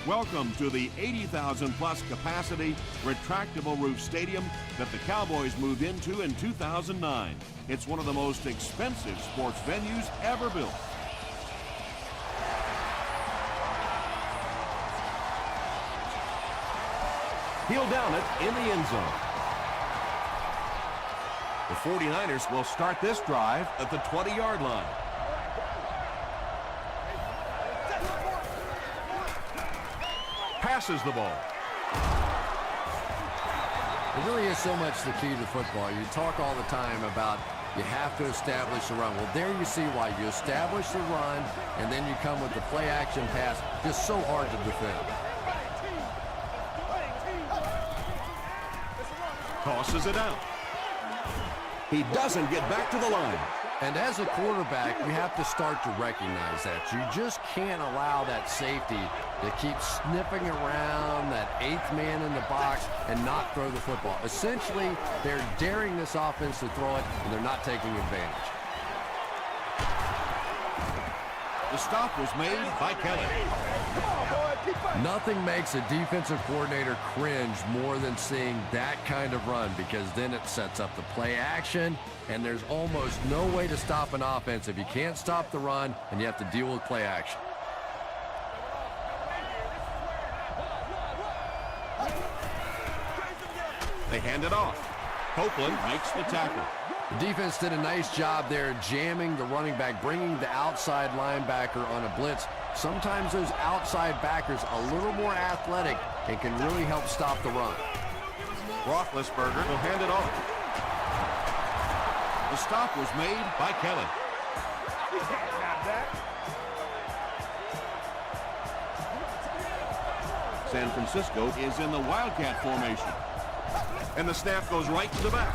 Welcome to the 80,000 plus capacity retractable roof stadium that the Cowboys moved into in 2009. It's one of the most expensive sports venues ever built. He'll down it in the end zone. The 49ers will start this drive at the 20-yard line. Passes the ball. It really is so much the key to football. You talk all the time about you have to establish the run. Well, there you see why. You establish the run, and then you come with the play-action pass. Just so hard to defend. Tosses it out. He doesn't get back to the line. And as a quarterback, you have to start to recognize that. You just can't allow that safety to keep sniffing around that eighth man in the box and not throw the football. Essentially, they're daring this offense to throw it, and they're not taking advantage. The stop was made by Kelly. Nothing makes a defensive coordinator cringe more than seeing that kind of run, because then it sets up the play action, and there's almost no way to stop an offense if you can't stop the run and you have to deal with play action. They hand it off. Copeland makes the tackle. The defense did a nice job there jamming the running back, bringing the outside linebacker on a blitz. Sometimes those outside backers a little more athletic and can really help stop the run. Roethlisberger will hand it off. The stop was made by Kelly. San Francisco is in the Wildcat formation. And the snap goes right to the back.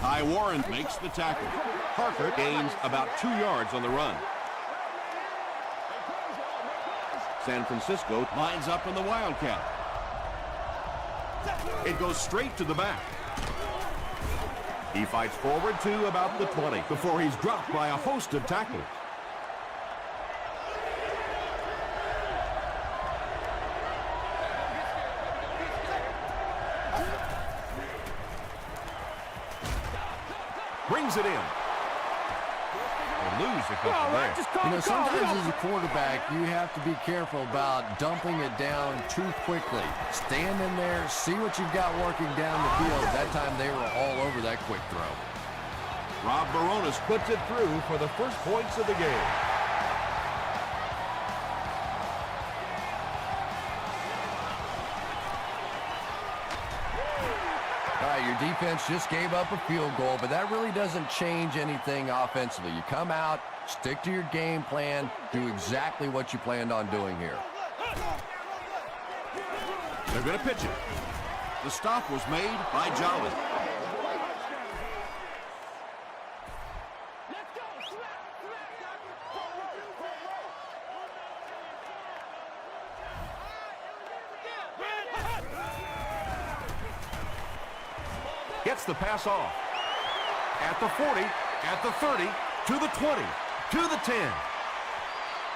Ty Warren makes the tackle. Parker gains about 2 yards on the run. San Francisco lines up in the Wildcat. It goes straight to the back. He fights forward to about the 20 before he's dropped by a host of tacklers. Brings it in. They lose a couple there. You know, sometimes as a quarterback, you have to be careful about dumping it down too quickly. Stand in there, see what you've got working down the field. That time they were all over that quick throw. Rob Baronis puts it through for the first points of the game. Your defense just gave up a field goal, but that really doesn't change anything offensively. You come out, stick to your game plan, do exactly what you planned on doing here. They're going to pitch it. The stop was made by Jolly. Gets the pass off. At the 40, at the 30, to the 20, to the 10.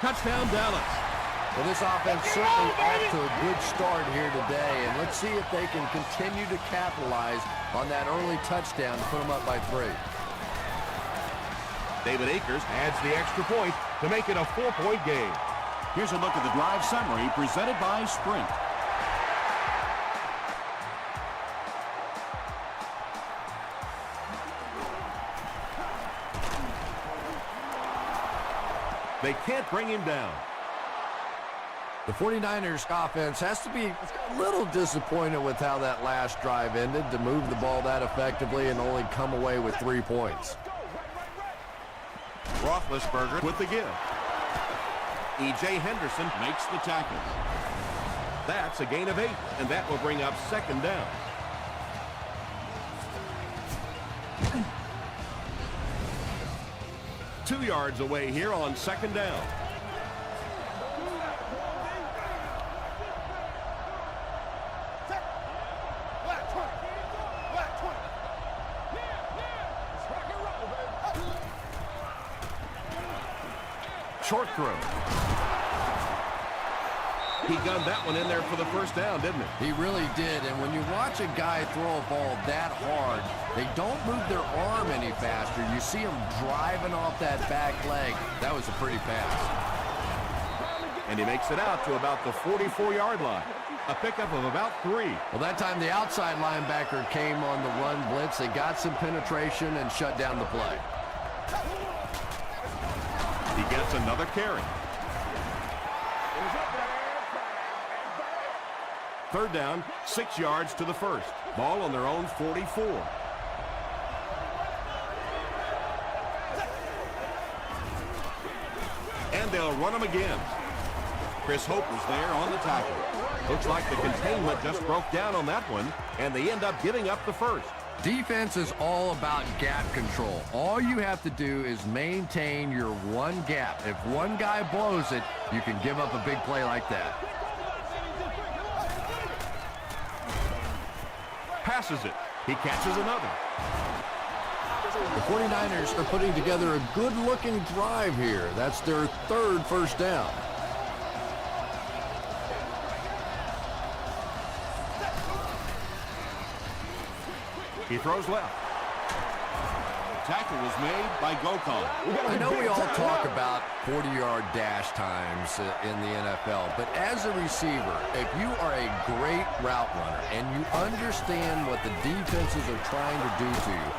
Touchdown, Dallas. Well, this offense certainly off to a good start here today, and let's see if they can continue to capitalize on that early touchdown to put them up by 3. David Akers adds the extra point to make it a 4-point game. Here's a look at the drive summary presented by Sprint. They can't bring him down. The 49ers offense has to be a little disappointed with how that last drive ended, to move the ball that effectively and only come away with 3 points. Roethlisberger with the give. E.J. Henderson makes the tackle. That's a gain of 8, and that will bring up second down. Two yards away here on second down. Short throw. He gunned that one in there for the first down, didn't he? He really did, and when you watch a guy throw a ball that hard, they don't move their arm any faster. You see him driving off that back leg. That was a pretty pass. And he makes it out to about the 44-yard line. A pickup of about 3. Well, that time the outside linebacker came on the run blitz. They got some penetration and shut down the play. He gets another carry. Third down, 6 yards to the first. Ball on their own 44. And they'll run them again. Chris Hope was there on the tackle. Looks like the containment just broke down on that one, and they end up giving up the first. Defense is all about gap control. All you have to do is maintain your one gap. If one guy blows it, you can give up a big play like that. Passes it. He catches another. The 49ers are putting together a good-looking drive here. That's their third first down. He throws left. Tackle was made by Gokon. I know we all talk about 40-yard dash times in the NFL, but as a receiver, if you are a great route runner and you understand what the defenses are trying to do to you,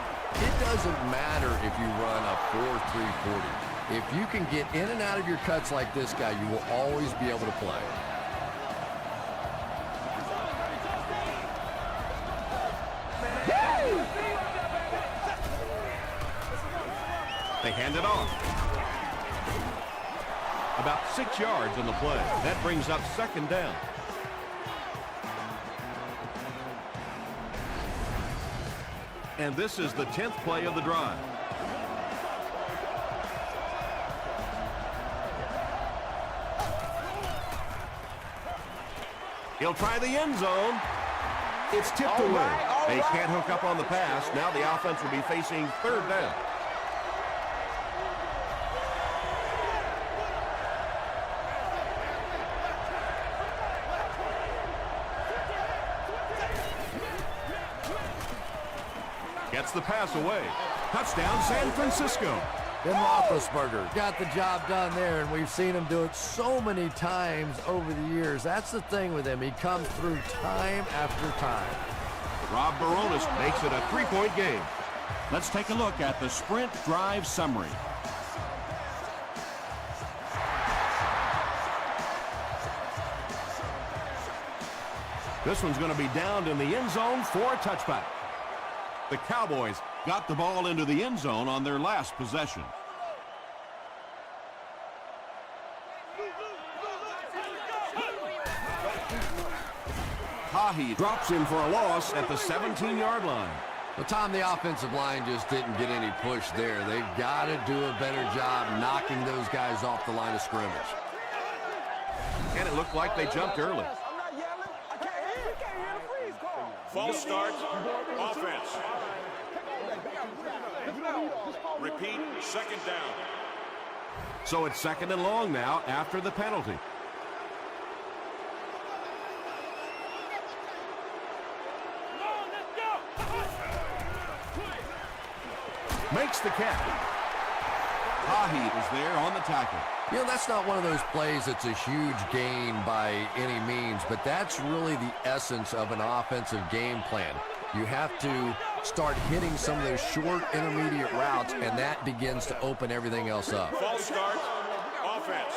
it doesn't matter if you run a 4.340. If you can get in and out of your cuts like this guy, you will always be able to play. They hand it off. About 6 yards on the play. That brings up second down. And this is the 10th play of the drive. He'll try the end zone. It's tipped away. They can't hook up on the pass. Now the offense will be facing third down. Gets the pass away. Touchdown, San Francisco. Ben Roethlisberger got the job done there, and we've seen him do it so many times over the years. That's the thing with him. He comes through time after time. Rob Baronis makes it a 3-point game. Let's take a look at the sprint drive summary. This one's going to be downed in the end zone for a touchback. The Cowboys got the ball into the end zone on their last possession. Hahi drops him for a loss at the 17-yard line. Well, Tom, the offensive line just didn't get any push there. They've got to do a better job knocking those guys off the line of scrimmage. And it looked like they jumped early. False start, offense. Repeat, second down. So it's second and long now after the penalty. Makes the catch. Hahi is there on the tackle. You know, that's not one of those plays that's a huge gain by any means, but that's really the essence of an offensive game plan. You have to start hitting some of those short intermediate routes, and that begins to open everything else up. False start, offense.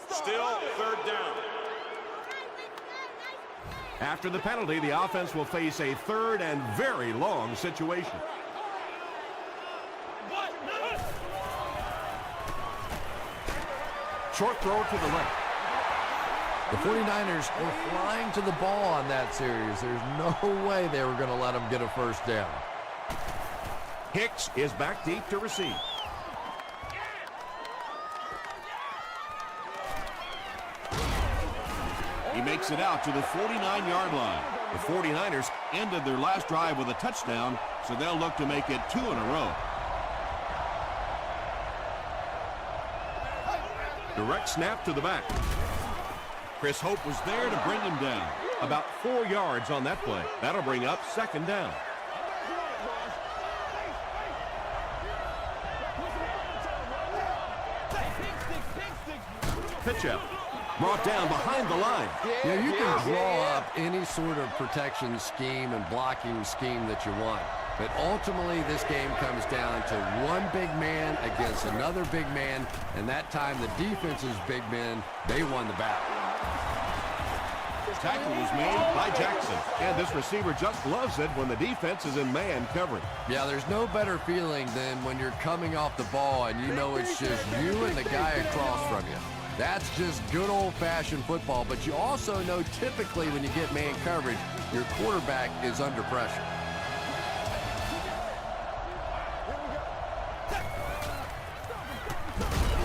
Still third down. After the penalty, the offense will face a third and very long situation. Short throw to the left. The 49ers were flying to the ball on that series. There's no way they were going to let them get a first down. Hicks is back deep to receive. He makes it out to the 49-yard line. The 49ers ended their last drive with a touchdown, so they'll look to make it 2 in a row. Direct snap to the back. Chris Hope was there to bring him down. About 4 yards on that play. That'll bring up second down. Pitch out. Brought down behind the line. Yeah, you can draw up any sort of protection scheme and blocking scheme that you want. But ultimately, this game comes down to one big man against another big man. And that time, the defense's big men, they won the battle. Tackle was made by Jackson. And this receiver just loves it when the defense is in man coverage. Yeah, there's no better feeling than when you're coming off the ball and you know it's just you and the guy across from you. That's just good old-fashioned football. But you also know typically when you get man coverage, your quarterback is under pressure.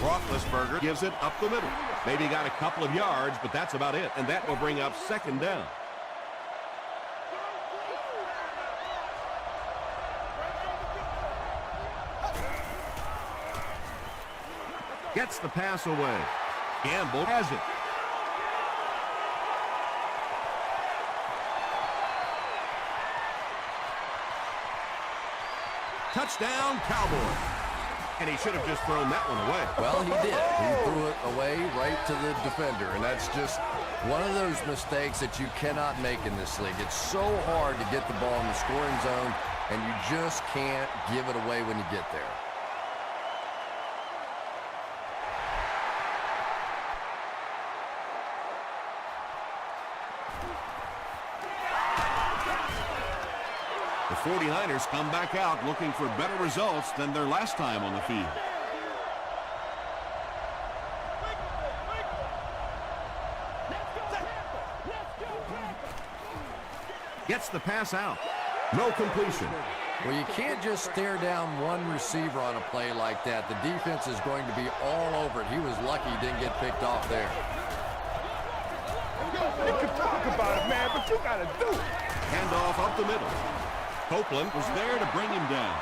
Roethlisberger gives it up the middle. Maybe got a couple of yards, but that's about it. And that will bring up second down. Gets the pass away. Gamble has it. Touchdown, Cowboys. And he should have just thrown that one away. Well, he did. He threw it away right to the defender. And that's just one of those mistakes that you cannot make in this league. It's so hard to get the ball in the scoring zone, and you just can't give it away when you get there. The 49ers come back out looking for better results than their last time on the field. Gets the pass out. No completion. Well, you can't just stare down one receiver on a play like that. The defense is going to be all over it. He was lucky he didn't get picked off there. You can talk about it, man, but you got to do it. Handoff up the middle. Copeland was there to bring him down.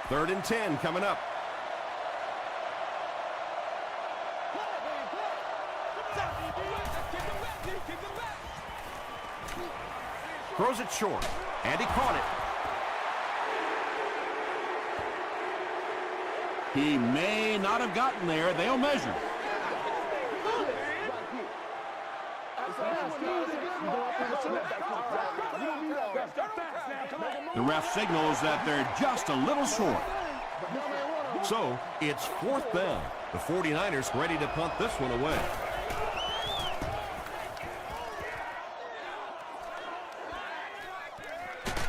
3rd and 10 coming up. Throws it short, and he caught it. He may not have gotten there. They'll measure. The ref signals that they're just a little short. So, it's 4th down. The 49ers ready to punt this one away.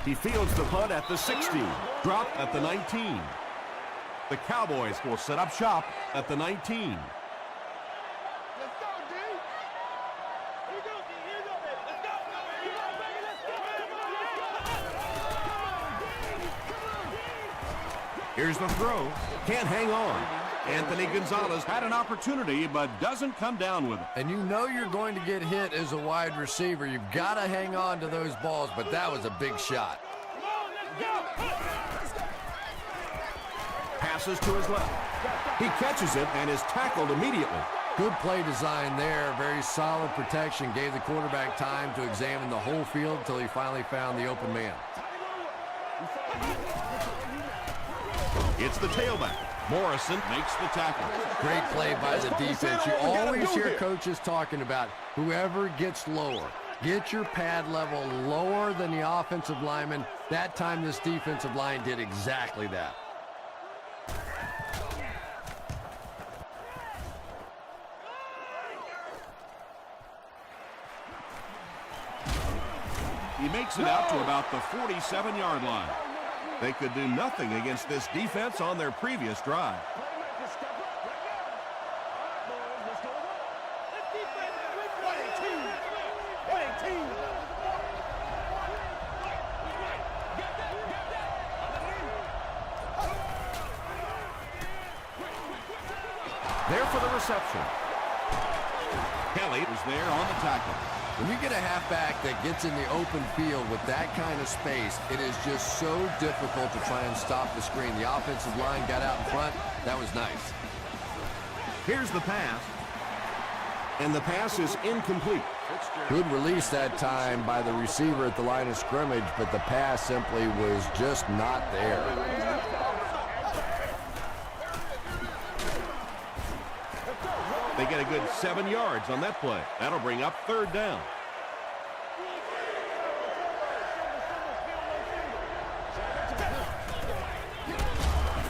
He fields the punt at the 16. Drop at the 19. The Cowboys will set up shop at the 19. Here's the throw. Can't hang on. Anthony Gonzalez had an opportunity, but doesn't come down with it. And you know you're going to get hit as a wide receiver. You've got to hang on to those balls, but that was a big shot. Passes to his left. He catches it and is tackled immediately. Good play design there. Very solid protection. Gave the quarterback time to examine the whole field until he finally found the open man. It's the tailback. Morrison makes the tackle. Great play by the defense. You always hear coaches talking about whoever gets lower. Get your pad level lower than the offensive lineman. That time this defensive line did exactly that. He makes it out to about the 47-yard line. They could do nothing against this defense on their previous drive. There for the reception. Kelly was there on the tackle. When you get a halfback that gets in the open field with that kind of space, it is just so difficult to try and stop the screen. The offensive line got out in front. That was nice. Here's the pass. And the pass is incomplete. Good release that time by the receiver at the line of scrimmage, but the pass simply was just not there. They get a good 7 yards on that play. That'll bring up 3rd down.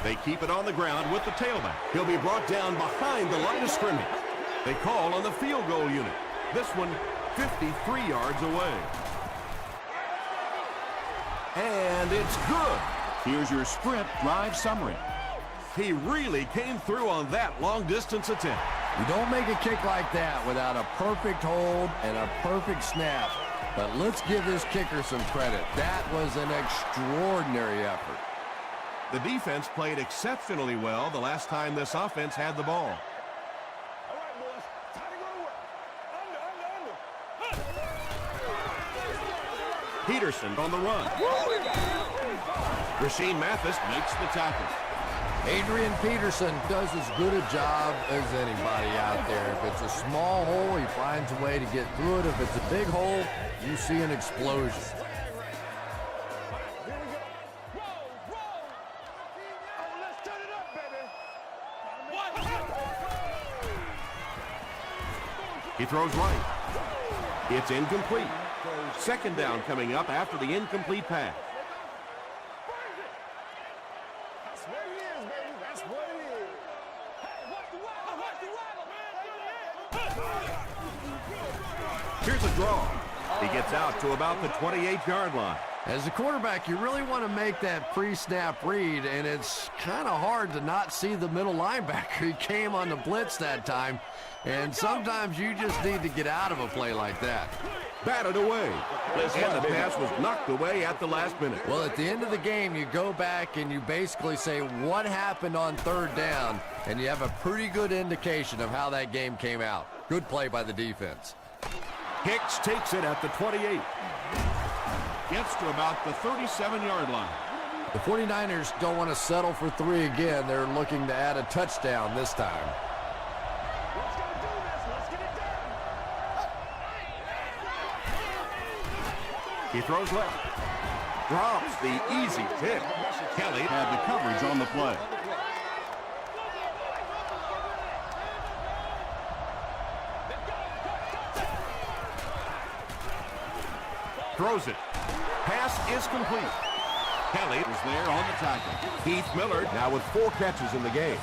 They keep it on the ground with the tailback. He'll be brought down behind the line of scrimmage. They call on the field goal unit. This one 53 yards away. And it's good. Here's your sprint drive summary. He really came through on that long-distance attempt. You don't make a kick like that without a perfect hold and a perfect snap. But let's give this kicker some credit. That was an extraordinary effort. The defense played exceptionally well the last time this offense had the ball. All right, boys. Time to go to work. Under. Peterson on the run. Rasheem Mathis makes the tackle. Adrian Peterson does as good a job as anybody out there. If it's a small hole, he finds a way to get through it. If it's a big hole, you see an explosion. He throws right. It's incomplete. 2nd down coming up after the incomplete pass. That's what it is, baby. That's what it is. Here's a draw. He gets out to about the 28-yard line. As a quarterback, you really want to make that pre-snap read, and it's kind of hard to not see the middle linebacker. He came on the blitz that time, and sometimes you just need to get out of a play like that. Batted away. And the pass was knocked away at the last minute. Well, at the end of the game, you go back and you basically say what happened on 3rd down, and you have a pretty good indication of how that game came out. Good play by the defense. Hicks takes it at the 28. Gets to about the 37-yard line. The 49ers don't want to settle for 3 again. They're looking to add a touchdown this time. Let's go do this. Let's get it done. He throws left. Drops the easy pick. Kelly had the coverage on the play. Throws it. Pass is complete. Kelly is there on the tackle. Heath Miller now with 4 catches in the game.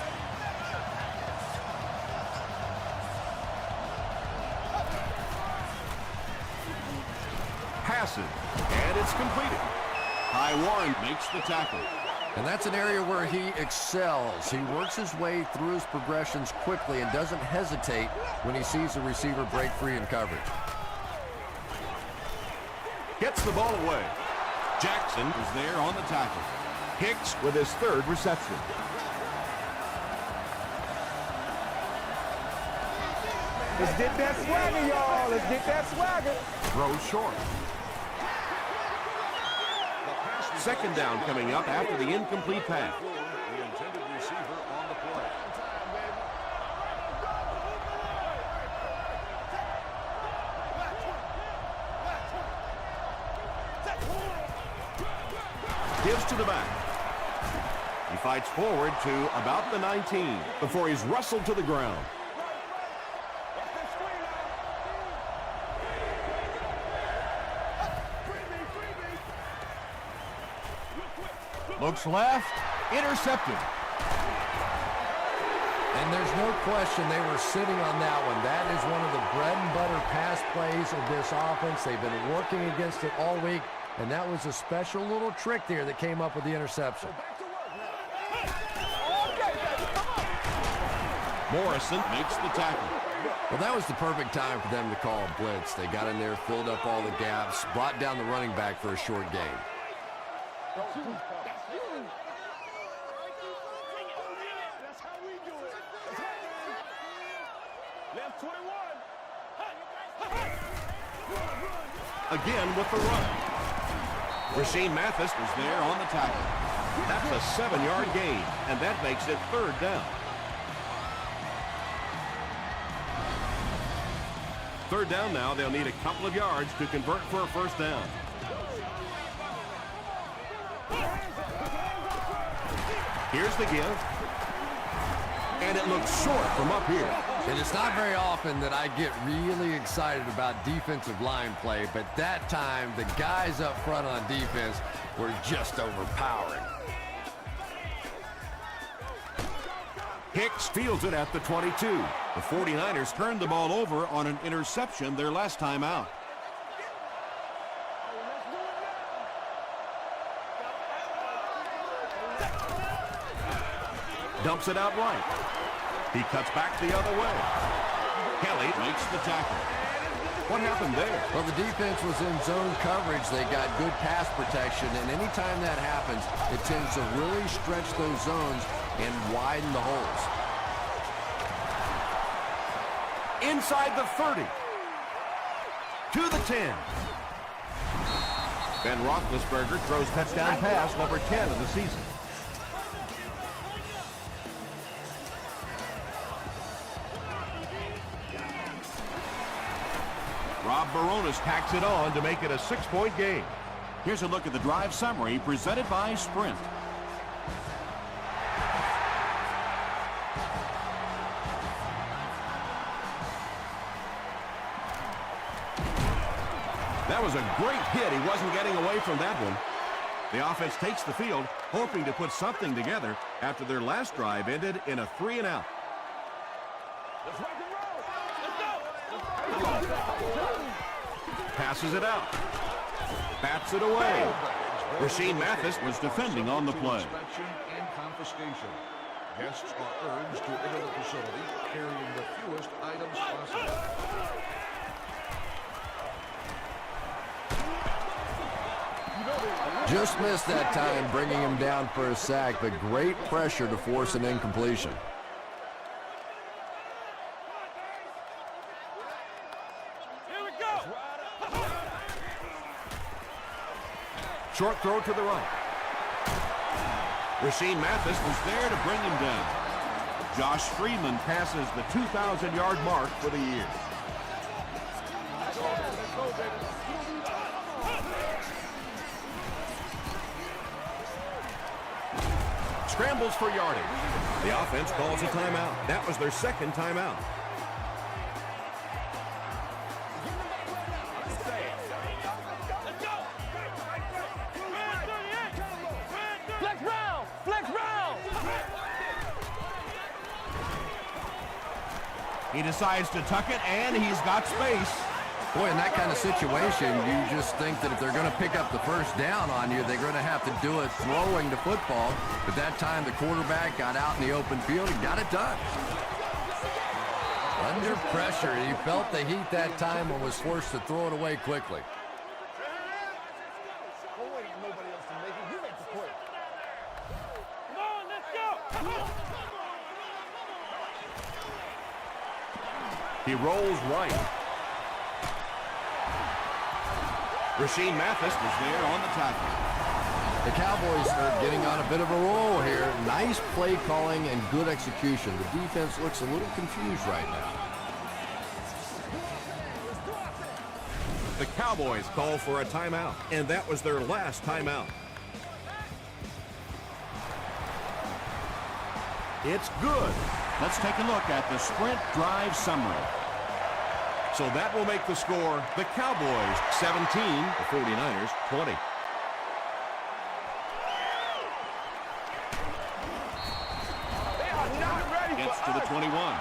Passes, and it's completed. Ty Warren makes the tackle. And that's an area where he excels. He works his way through his progressions quickly and doesn't hesitate when he sees a receiver break free in coverage. Gets the ball away. Jackson is there on the tackle. Hicks with his 3rd reception. Let's get that swagger, y'all. Let's get that swagger. Throws short. 2nd down coming up after the incomplete pass. The intended receiver on the play. Gives to the back. He fights forward to about the 19 before he's wrestled to the ground. Looks left, intercepted. And there's no question they were sitting on that one. That is one of the bread and butter pass plays of this offense. They've been working against it all week, and that was a special little trick there that came up with the interception. Morrison makes the tackle. Well, that was the perfect time for them to call a blitz. They got in there, filled up all the gaps, brought down the running back for a short gain. Again with the run. Rasheem Mathis was there on the tackle. That's a 7-yard gain, and that makes it 3rd down. Third down now. They'll need a couple of yards to convert for a first down. Here's the give. And it looks short from up here. And it's not very often that I get really excited about defensive line play, but that time the guys up front on defense were just overpowering. Hicks fields it at the 22. The 49ers turned the ball over on an interception their last time out. Dumps it out right. He cuts back the other way. Kelly makes the tackle. What happened there? Well, the defense was in zone coverage. They got good pass protection, and anytime that happens, it tends to really stretch those zones and widen the holes. Inside the 30. To the 10. Ben Roethlisberger throws touchdown pass number 10 of the season. Rob Baronis tacks it on to make it a 6-point game. Here's a look at the drive summary presented by Sprint. That was a great hit. He wasn't getting away from that one. The offense takes the field, hoping to put something together after their last drive ended in a 3-and-out. Passes it out. Bats it away. Rasheed Mathis was defending on the play. And confiscation. Guests are urged to enter the facility carrying the fewest items possible. Just missed that time, bringing him down for a sack, but great pressure to force an incompletion. Short throw to the right. Rasheed Mathis was there to bring him down. Josh Freeman passes the 2,000-yard mark for the year. Scrambles for yardage. The offense calls a timeout. That was their second timeout. He decides to tuck it, and he's got space. Boy, in that kind of situation, you just think that if they're going to pick up the first down on you, they're going to have to do it throwing the football. But that time, the quarterback got out in the open field and got it done. Under pressure, he felt the heat that time and was forced to throw it away quickly. He rolls right. Rasheed Mathis was there on the tackle. The Cowboys are getting on a bit of a roll here. Nice play calling and good execution. The defense looks a little confused right now. The Cowboys call for a timeout, and that was their last timeout. It's good. Let's take a look at the Sprint drive summary. So that will make the score the Cowboys 17, the 49ers 20. Gets to the 21.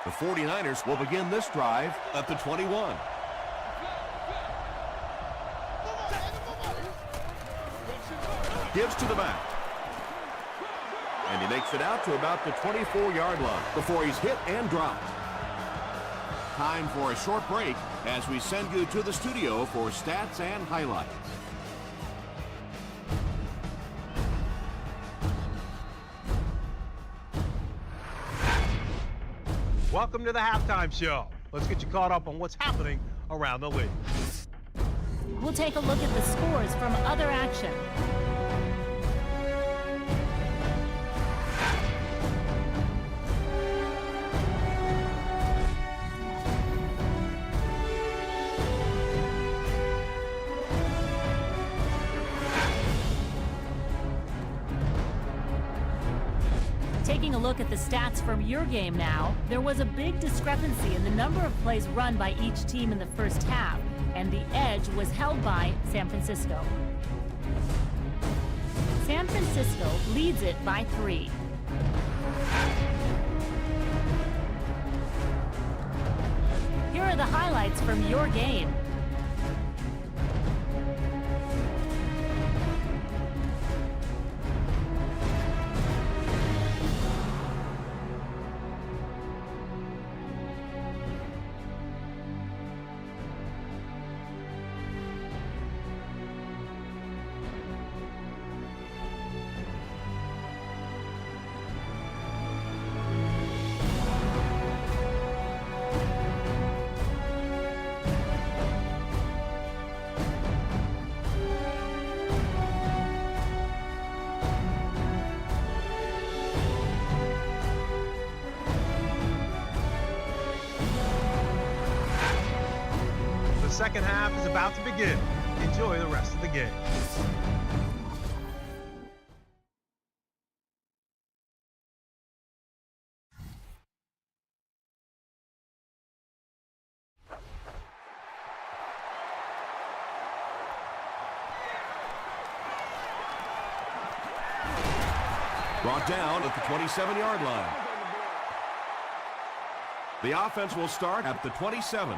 The 49ers will begin this drive at the 21. Gives to the back. And he makes it out to about the 24-yard line before he's hit and dropped. Time for a short break as we send you to the studio for stats and highlights. Welcome to the halftime show. Let's get you caught up on what's happening around the league. We'll take a look at the scores from other action. Taking a look at the stats from your game now, there was a big discrepancy in the number of plays run by each team in the first half, and the edge was held by San Francisco. San Francisco leads it by 3. Here are the highlights from your game. The second half is about to begin. Enjoy the rest of the game. Brought down at the 27-yard line. The offense will start at the 27.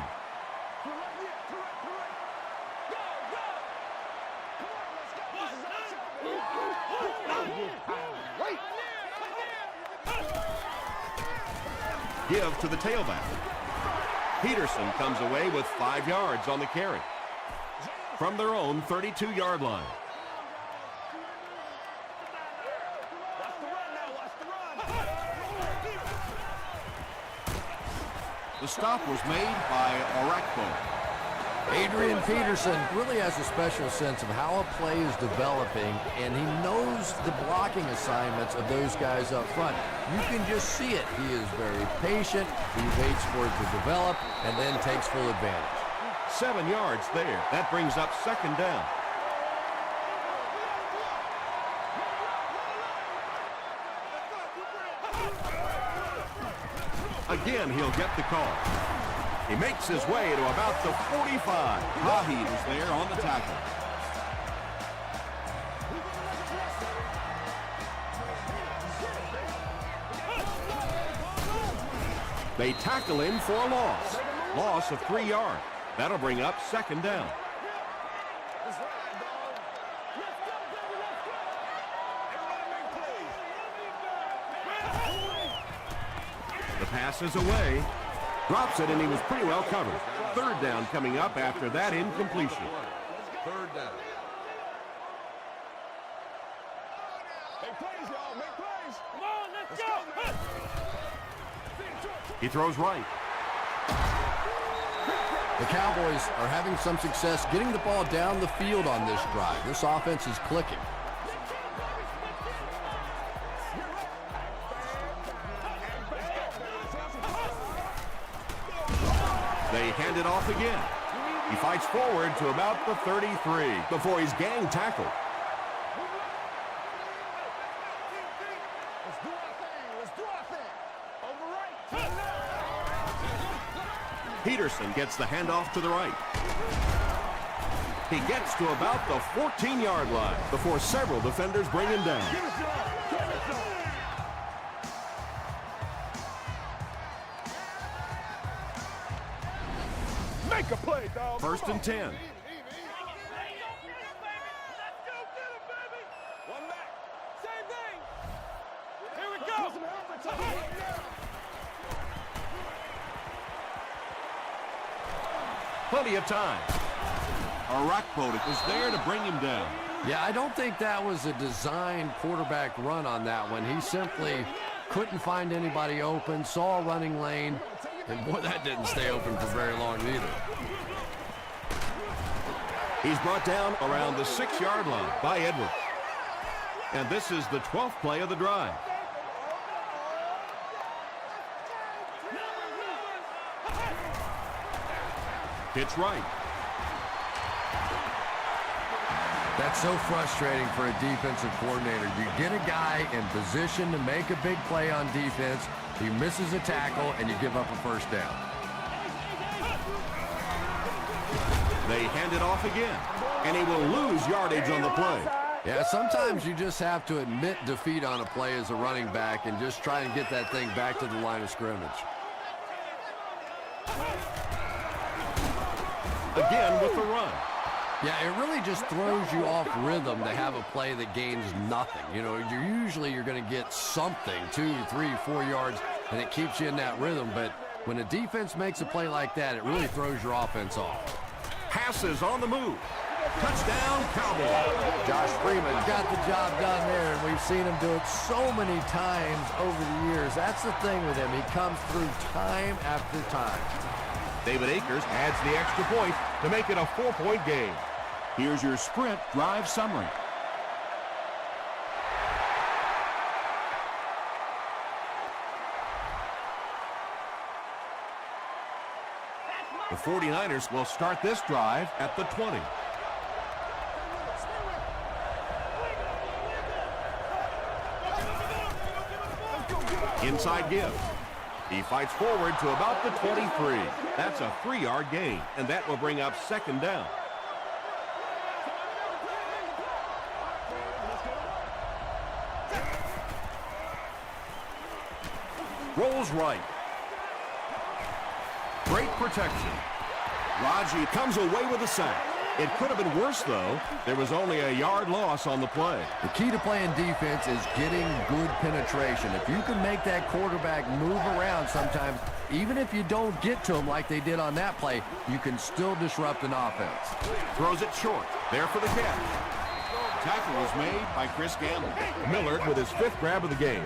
Give to the tailback. Peterson comes away with 5 yards on the carry from their own 32-yard line. The stop was made by Orakpo. Adrian Peterson really has a special sense of how a play is developing, and he knows the blocking assignments of those guys up front. You can just see it. He is very patient. He waits for it to develop and then takes full advantage. 7 yards there. That brings up second down. Again, he'll get the call. He makes his way to about the 45. Haheed is there on the tackle. They tackle him for a loss. Loss of 3 yards. That'll bring up second down. The pass is away. Drops it, and he was pretty well covered. Third down coming up after that incompletion. Third down. Make plays, y'all. Make plays. Come on, let's go. He throws right. The Cowboys are having some success getting the ball down the field on this drive. This offense is clicking. They hand it off again. He fights forward to about the 33 before he's gang tackled. Peterson gets the handoff to the right. He gets to about the 14-yard line before several defenders bring him down. Make a play, dog. First and 10. One back. Same thing. Here we go. Plenty of time. Orakpo is there to bring him down. Yeah, I don't think that was a designed quarterback run on that one. He simply couldn't find anybody open, saw a running lane, and boy, that didn't stay open for very long either. He's brought down around the 6-yard line by Edwards. And this is the 12th play of the drive. Pitch right. That's so frustrating for a defensive coordinator. You get a guy in position to make a big play on defense, he misses a tackle, and you give up a first down. They hand it off again, and he will lose yardage on the play. Yeah, sometimes you just have to admit defeat on a play as a running back and just try and get that thing back to the line of scrimmage. Again with the run. Yeah, it really just throws you off rhythm to have a play that gains nothing. You know, you're going to get something, 2, 3, 4 yards, and it keeps you in that rhythm. But when a defense makes a play like that, it really throws your offense off. Passes on the move. Touchdown, Cowboys. Josh Freeman got the job done there, and we've seen him do it so many times over the years. That's the thing with him. He comes through time after time. David Akers adds the extra point to make it a 4-point game. Here's your sprint drive summary. The 49ers will start this drive at the 20. Inside give. He fights forward to about the 23. That's a 3-yard gain, and that will bring up second down. Rolls right. Great protection. Raji comes away with a sack. It could have been worse, though. There was only a yard loss on the play. The key to playing defense is getting good penetration. If you can make that quarterback move around sometimes, even if you don't get to him like they did on that play, you can still disrupt an offense. Throws it short. There for the catch. Tackle was made by Chris Gamble. Millard with his 5th grab of the game.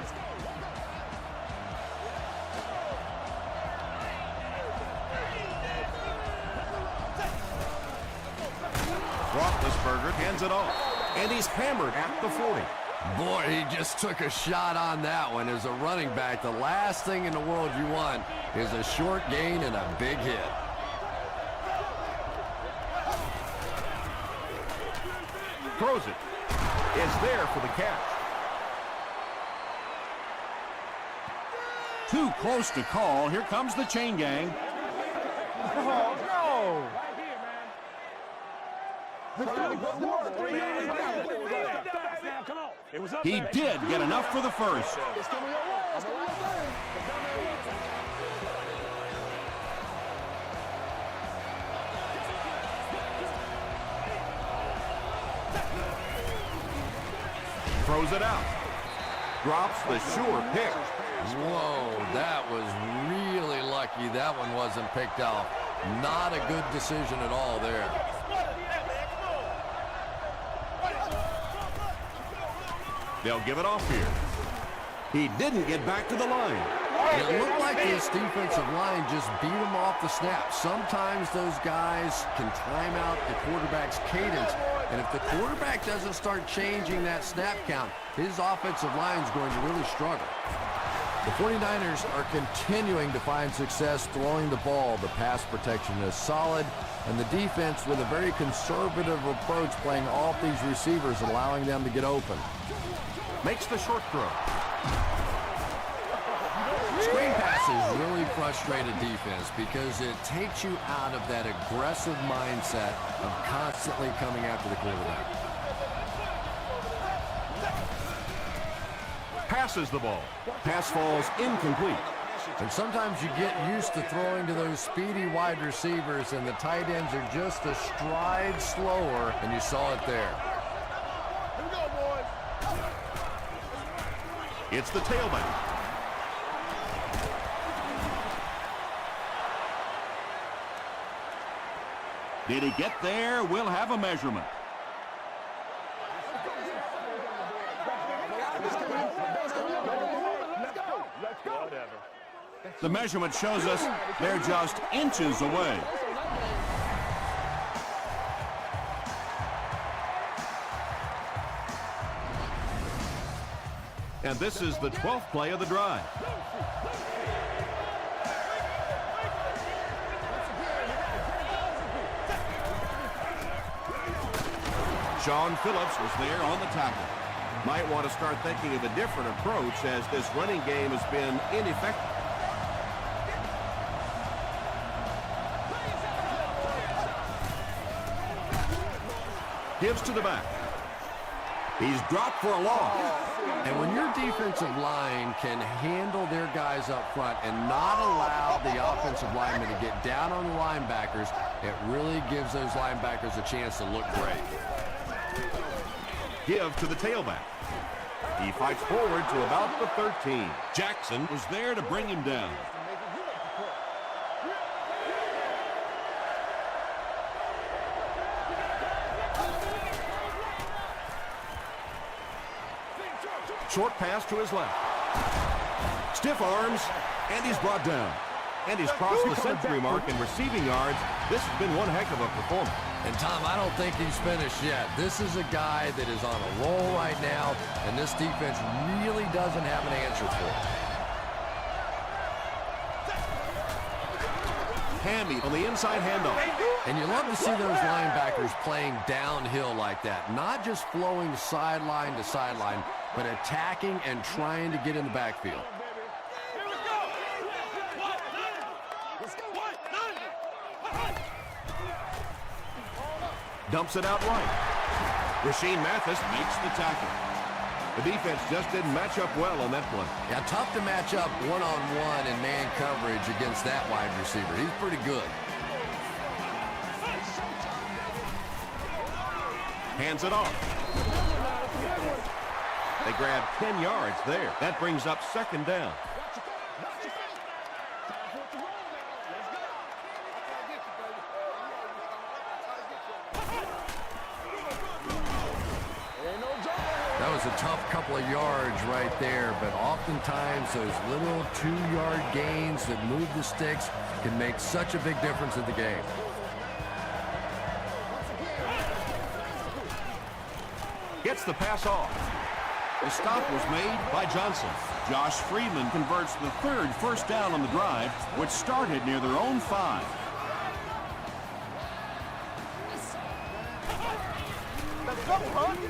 Roethlisberger hands it off, and he's hammered at the 40. Boy, he just took a shot on that one. As a running back, the last thing in the world you want is a short gain and a big hit. Throws it. It's there for the catch. Too close to call. Here comes the chain gang. Oh, no! He did get enough for the first. Throws it out. Drops the sure pick. Whoa, that was really lucky that one wasn't picked off. Not a good decision at all there. They'll give it off here. He didn't get back to the line. It looked like this defensive line just beat him off the snap. Sometimes those guys can time out the quarterback's cadence, and if the quarterback doesn't start changing that snap count, his offensive line is going to really struggle. The 49ers are continuing to find success throwing the ball. The pass protection is solid, and the defense with a very conservative approach playing off these receivers, allowing them to get open. Makes the short throw. Screen passes really frustrate a defense because it takes you out of that aggressive mindset of constantly coming after the quarterback. Passes the ball. Pass falls incomplete. And sometimes you get used to throwing to those speedy wide receivers, and the tight ends are just a stride slower, and you saw it there. It's the tailback. Did he get there? We'll have a measurement. The measurement shows us they're just inches away. And this is the 12th play of the drive. Sean Phillips was there on the tackle. Might want to start thinking of a different approach as this running game has been ineffective. Gives to the back. He's dropped for a loss. And when your defensive line can handle their guys up front and not allow the offensive linemen to get down on the linebackers, it really gives those linebackers a chance to look great. Give to the tailback. He fights forward to about the 13. Jackson was there to bring him down. Short pass to his left. Stiff arms, and he's brought down. And he's crossed the century mark in receiving yards. This has been one heck of a performance. And, Tom, I don't think he's finished yet. This is a guy that is on a roll right now, and this defense really doesn't have an answer for it. Hammy on the inside handoff. And you love to see those linebackers playing downhill like that. Not just flowing sideline to sideline, but attacking and trying to get in the backfield. Dumps it out right. Rasheem Mathis makes the tackle. The defense just didn't match up well on that play. Yeah, tough to match up one-on-one in man coverage against that wide receiver. He's pretty good. Hands it off. They grab 10 yards there. That brings up second down. That was a tough couple of yards right there, but oftentimes those little 2-yard gains that move the sticks can make such a big difference in the game. Gets the pass off. The stop was made by Johnson. Josh Freeman converts the third first down on the drive, which started near their own 5.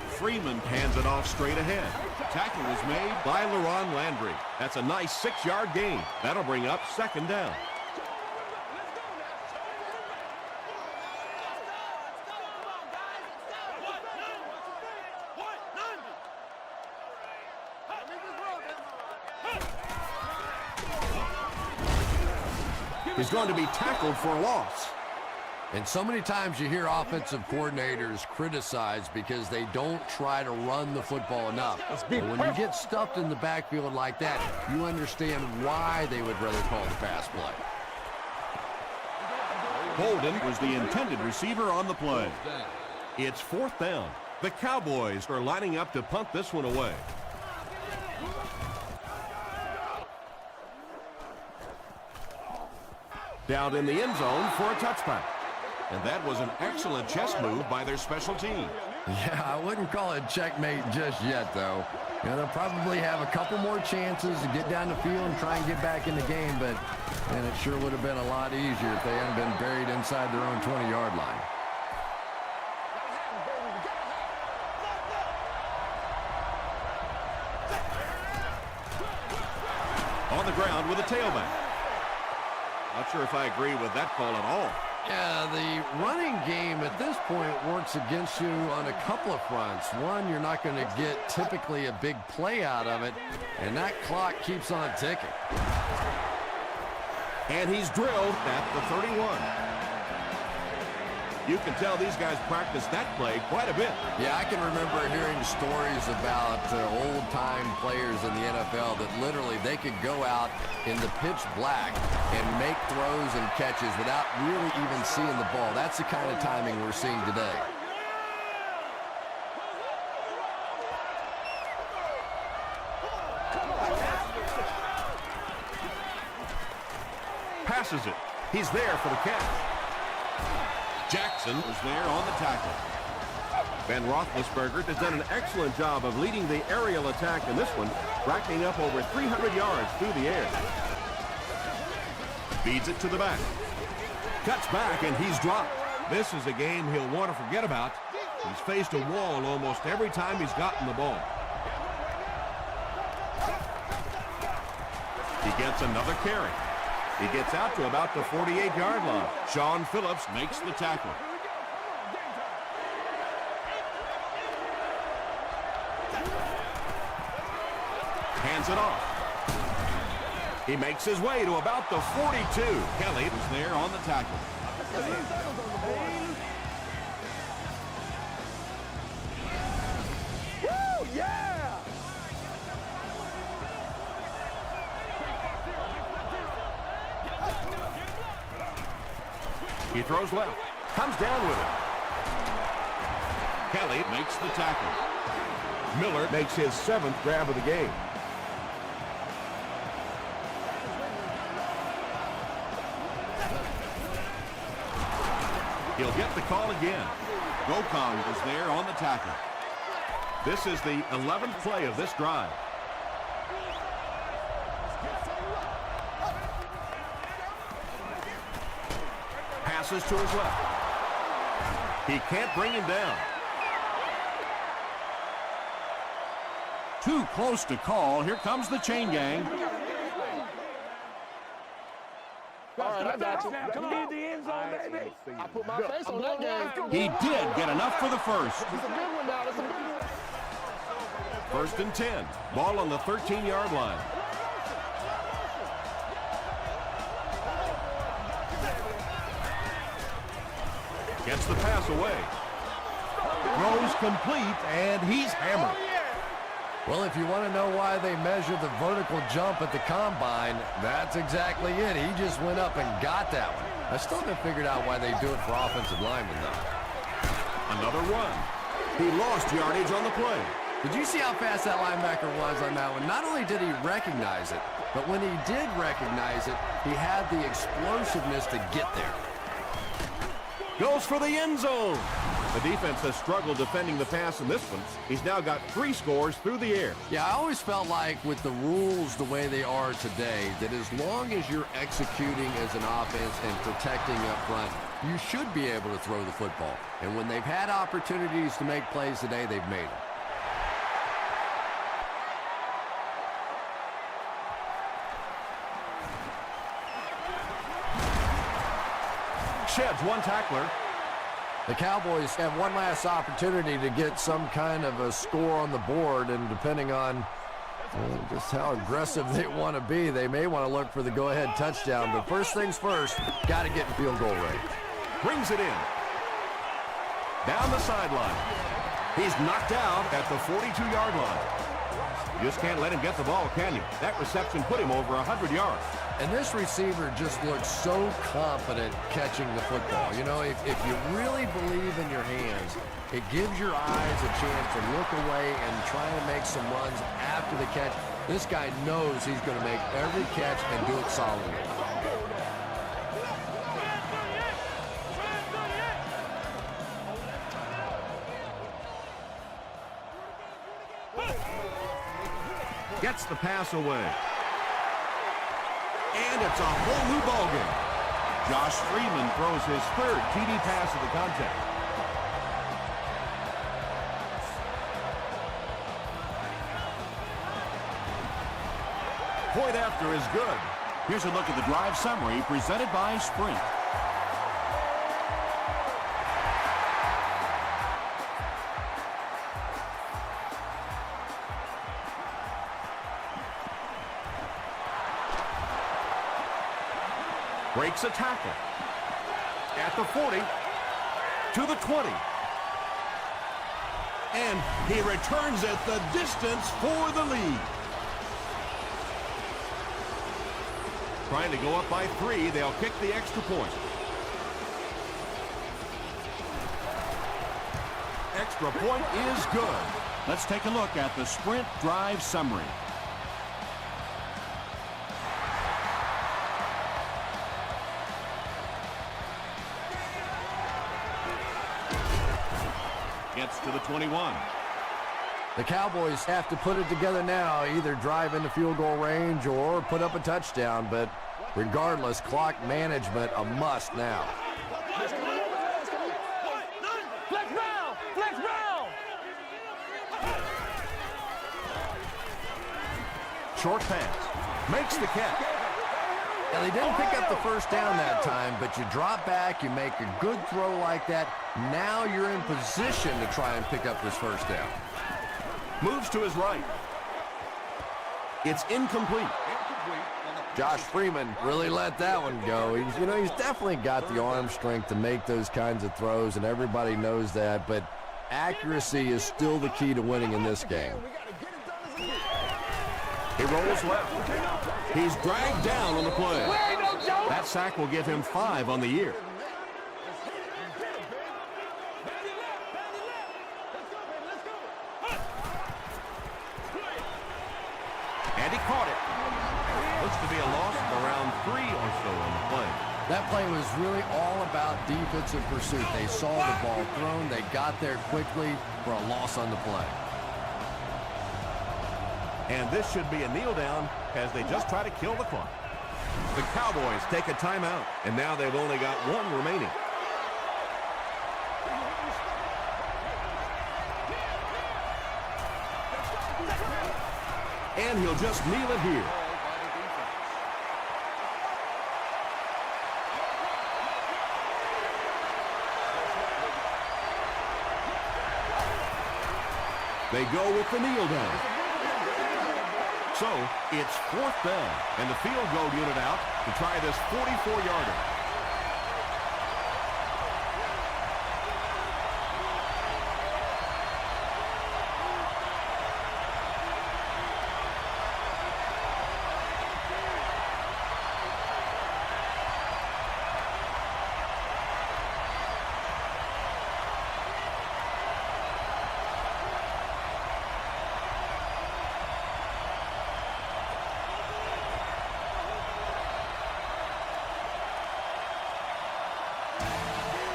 Freeman hands it off straight ahead. Tackle was made by LaRon Landry. That's a nice 6-yard gain. That'll bring up second down. He's going to be tackled for a loss. And so many times you hear offensive coordinators criticized because they don't try to run the football enough. But when you get stuffed in the backfield like that, you understand why they would rather call the pass play. Holden was the intended receiver on the play. It's fourth down. The Cowboys are lining up to punt this one away. Down in the end zone for a touchback. And that was an excellent chess move by their special team. Yeah, I wouldn't call it checkmate just yet, though. You know, they'll probably have a couple more chances to get down the field and try and get back in the game, but man, it sure would have been a lot easier if they hadn't been buried inside their own 20-yard line. On the ground with a tailback. Not sure if I agree with that call at all. Yeah, the running game at this point works against you on a couple of fronts. One, you're not going to get typically a big play out of it, and that clock keeps on ticking. And he's drilled at the 31. You can tell these guys practice that play quite a bit. Yeah, I can remember hearing stories about old-time players in the NFL that literally they could go out in the pitch black and make throws and catches without really even seeing the ball. That's the kind of timing we're seeing today. Passes it. He's there for the catch. Jackson was there on the tackle. Ben Roethlisberger has done an excellent job of leading the aerial attack in this one, racking up over 300 yards through the air. Feeds it to the back. Cuts back, and he's dropped. This is a game he'll want to forget about. He's faced a wall almost every time he's gotten the ball. He gets another carry. He gets out to about the 48-yard line. Sean Phillips makes the tackle. Hands it off. He makes his way to about the 42. Kelly was there on the tackle. Woo, yeah! He throws left. Comes down with it. Kelly makes the tackle. Miller makes his 7th grab of the game. He'll get the call again. Gokong is there on the tackle. This is the 11th play of this drive. Passes to his left. He can't bring him down. Too close to call. Here comes the chain gang. All right, I got you. Come on. The end zone, baby. I put my face on that game. He did get enough for the first. It's a good one now. It's a good one. 1st and 10. Ball on the 13-yard line. Gets the pass away. Throws complete, and he's hammered. Well, if you want to know why they measure the vertical jump at the combine, that's exactly it. He just went up and got that one. I still haven't figured out why they do it for offensive linemen, though. Another run. He lost yardage on the play. Did you see how fast that linebacker was on that one? Not only did he recognize it, but when he did recognize it, he had the explosiveness to get there. Goes for the end zone. The defense has struggled defending the pass in this one. He's now got 3 scores through the air. Yeah, I always felt like with the rules the way they are today, that as long as you're executing as an offense and protecting up front, you should be able to throw the football. And when they've had opportunities to make plays today, they've made them. Sheds one tackler. The Cowboys have one last opportunity to get some kind of a score on the board, and depending on just how aggressive they want to be, they may want to look for the go-ahead touchdown. But first things first, got to get in field goal range. Brings it in. Down the sideline. He's knocked out at the 42-yard line. You just can't let him get the ball, can you? That reception put him over 100 yards. And this receiver just looks so confident catching the football. You know, if you really believe in your hands, it gives your eyes a chance to look away and try and make some runs after the catch. This guy knows he's going to make every catch and do it solidly. Gets the pass away. And it's a whole new ballgame. Josh Freeman throws his 3rd TD pass of the contest. Point after is good. Here's a look at the drive summary presented by Sprint. Breaks a tackle. At the 40, to the 20. And he returns at the distance for the lead. Trying to go up by 3, they'll kick the extra point. Extra point is good. Let's take a look at the Sprint drive summary. Gets to the 21. The Cowboys have to put it together now, either drive into field goal range or put up a touchdown, but regardless, clock management a must now. Flex now! Flex short pass. Makes the catch. Now, they didn't pick up the first down that time, but you drop back, you make a good throw like that. Now you're in position to try and pick up this first down. Moves to his right. It's incomplete. Josh Freeman really let that one go. He's definitely got the arm strength to make those kinds of throws, and everybody knows that, but accuracy is still the key to winning in this game. He rolls left. He's dragged down on the play. That sack will give him 5 on the year. And he caught it. Looks to be a loss of around 3 or so on the play. That play was really all about defensive pursuit. They saw the ball thrown. They got there quickly for a loss on the play. And this should be a kneel down as they just try to kill the clock. The Cowboys take a timeout, and now they've only got 1 remaining. And he'll just kneel it here. They go with the kneel down. So, it's 4th down, and the field goal unit out to try this 44-yarder.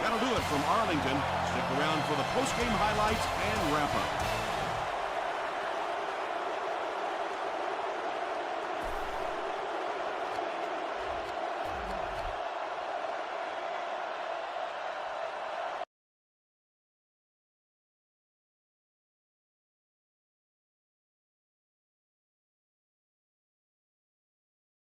That'll do it from Arlington. Stick around for the post-game highlights and wrap-up.